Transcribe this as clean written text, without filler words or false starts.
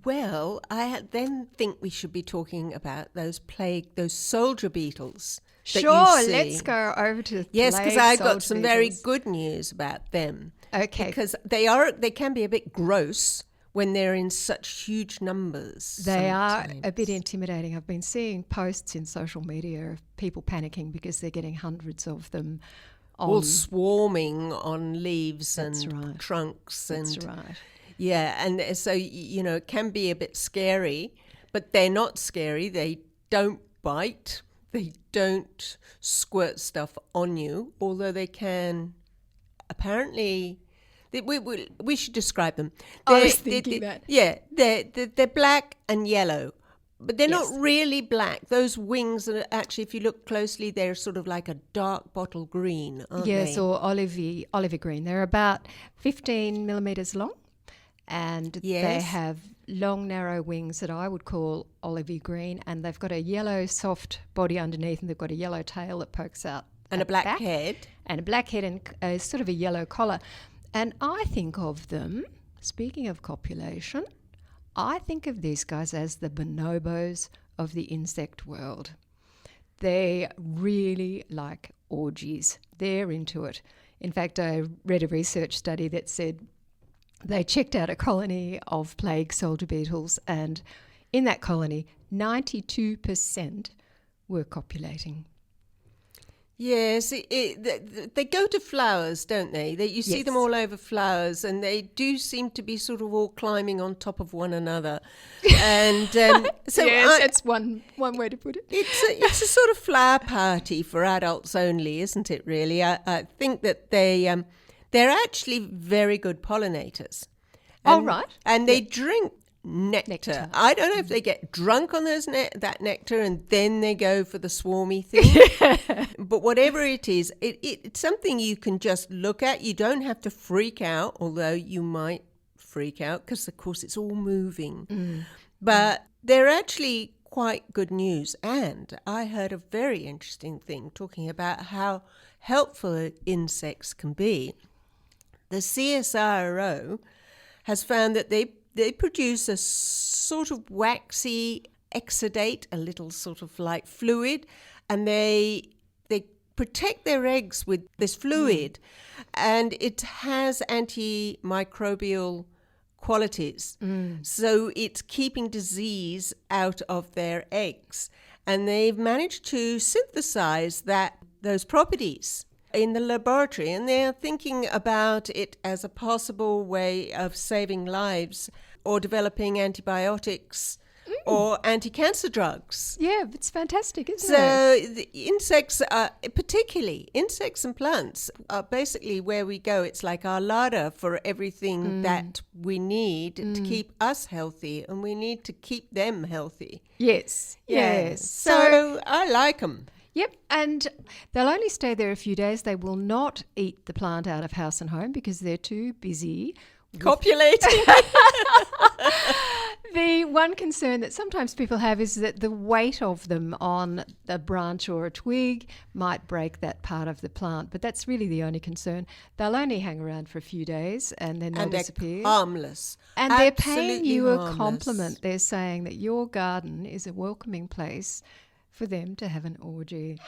Well, then think we should be talking about those soldier beetles. Sure, let's go over to yes, because I've got some beetles. very good news about them. Okay, because they can be a bit gross when they're in such huge numbers. They are a bit intimidating. I've been seeing posts in social media of people panicking because they're getting hundreds of them. All swarming on leaves and trunks. That's right. Yeah, and so, it can be a bit scary, but they're not scary. They don't bite. They don't squirt stuff on you, although they can apparently... We should describe them. I was thinking that. Yeah, they're black and yellow, but they're not really black. Those wings are actually, if you look closely, they're sort of like a dark bottle green, aren't they? Yes, or olivey green. They're about 15 millimetres long, and they have long, narrow wings that I would call olivey green, and they've got a yellow, soft body underneath, and they've got a yellow tail that pokes out. And a black head. And a black head and sort of a yellow collar. And I think of them, speaking of copulation, I think of these guys as the bonobos of the insect world. They really like orgies. They're into it. In fact, I read a research study that said they checked out a colony of plague soldier beetles, and in that colony, 92% were copulating. Yes, they go to flowers, don't they? You see them all over flowers, and they do seem to be sort of all climbing on top of one another. And so that's one way to put it. It's a sort of flower party for adults only, isn't it? Really, I think that they're actually very good pollinators. Right. And they drink nectar. I don't know if they get drunk on that nectar and then they go for the swarmy thing. But whatever it is, it's something you can just look at. You don't have to freak out, although you might freak out because, of course, it's all moving. But they're actually quite good news. And I heard a very interesting thing talking about how helpful insects can be. The CSIRO has found that they produce a sort of waxy exudate, a little sort of like fluid, and they protect their eggs with this fluid, and it has antimicrobial qualities. So it's keeping disease out of their eggs, and they've managed to synthesize those properties in the laboratory, and they're thinking about it as a possible way of saving lives or developing antibiotics or anti-cancer drugs. Yeah, it's fantastic, isn't it? So the insects, particularly insects and plants, are basically where we go. It's like our larder for everything that we need to keep us healthy, and we need to keep them healthy. Yes. So I like them. Yep, and they'll only stay there a few days. They will not eat the plant out of house and home because they're too busy copulating. The one concern that sometimes people have is that the weight of them on a branch or a twig might break that part of the plant, but that's really the only concern. They'll only hang around for a few days and then they'll disappear. Harmless. And they're paying you a compliment. They're saying that your garden is a welcoming place for them to have an orgy.